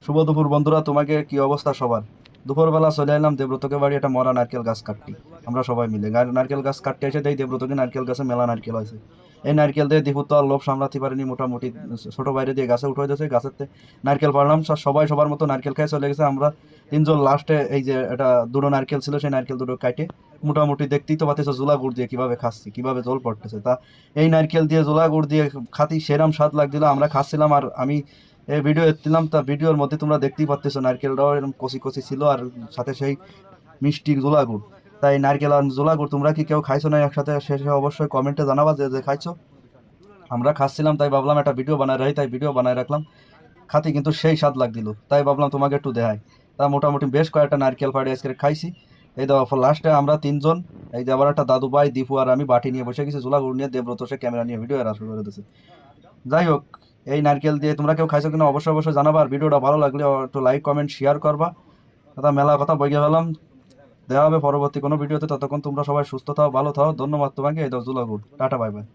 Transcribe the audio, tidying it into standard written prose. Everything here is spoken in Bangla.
শুভ দুপুর বন্ধুরা, তোমাকে কি অবস্থা সবার? দুপুরবেলা চলে এলাম দেবব্রতকে বাড়ি, একটা মরা নারকেল গাছ কাটতি। আমরা সবাই মিলে নারকেল গাছ কাটতে এসে দেই দেবব্রতকে নারকেল গাছে মেলা নারকেল আছে। এই নারকেল দিয়ে দীপু তো আর লোভ সামলাতে পারেনি, মোটামুটি ছোট বাইরে দিয়ে গাছে উঠে দিয়েছে। গাছেতে নারকেল পারলাম, সবাই সবার মতো নারকেল খেয়ে চলে গেছে। আমরা তিনজন লাস্টে এই যে এটা দুটো নারকেল ছিল, সেই নারকেল দুটো কাটে মোটামুটি দেখতেই তো পাচ্ছ জোলা গুড় দিয়ে কিভাবে খাচ্ছি, কিভাবে জল পড়তেছে। তা এই নারকেল দিয়ে জোলা গুড় দিয়ে খাতি সেরাম স্বাদ লাগছিল। আমরা খাচ্ছিলাম আর আমি এই ভিডিও এত্তিলাম, তা ভিডিওর মধ্যে তোমরা দেখতেই পাচ্ছ নারকেলটাও এরকম কচি কচি ছিল, আর সাথে সেই মিষ্টি জোলা গুড়। তাই নারকেল আর জোলা গুড় তোমরা কি কেউ খাইছো না একসাথে? শেষে অবশ্যই কমেন্টে জানাবা যে যে খাইছো। আমরা খাচ্ছিলাম তাই ভাবলাম একটা ভিডিও বানায় রাখি, তাই ভিডিও বানায় রাখলাম। খাতি কিন্তু সেই স্বাদ লাগছিল, তাই ভাবলাম তোমাকে একটু দেখাই। তা মোটামুটি বেশ কয়েকটা নারকেল ফাড়ি আজকে খাইছি। এই দেখো লাস্টে আমরা তিনজন, এই যে আবার একটা দাদু ভাই, দীপু আর আমি বাটি নিয়ে বসে গেছি জোলা গুড় নিয়ে। দেবব্রত সে ক্যামেরা নিয়ে ভিডিও এরা শুরু করে দিয়েছে। যাই হোক, এই নারকেল দিয়ে তোমরা কেউ খাইছো কিনা অবশ্যই অবশ্যই জানাবা। আর ভিডিওটা ভালো লাগলে একটু লাইক কমেন্ট শেয়ার করবা। কথা মেলা কথা বইগে ফেলাম, দেওয়া হবে পরবর্তী কোনো ভিডিওতে। ততক্ষণ তোমরা সবাই সুস্থ থাও, ভালো থাও। ধন্যবাদ তোমাকে। এই দাও জুলাগুড়, টাটা, বাই বাই।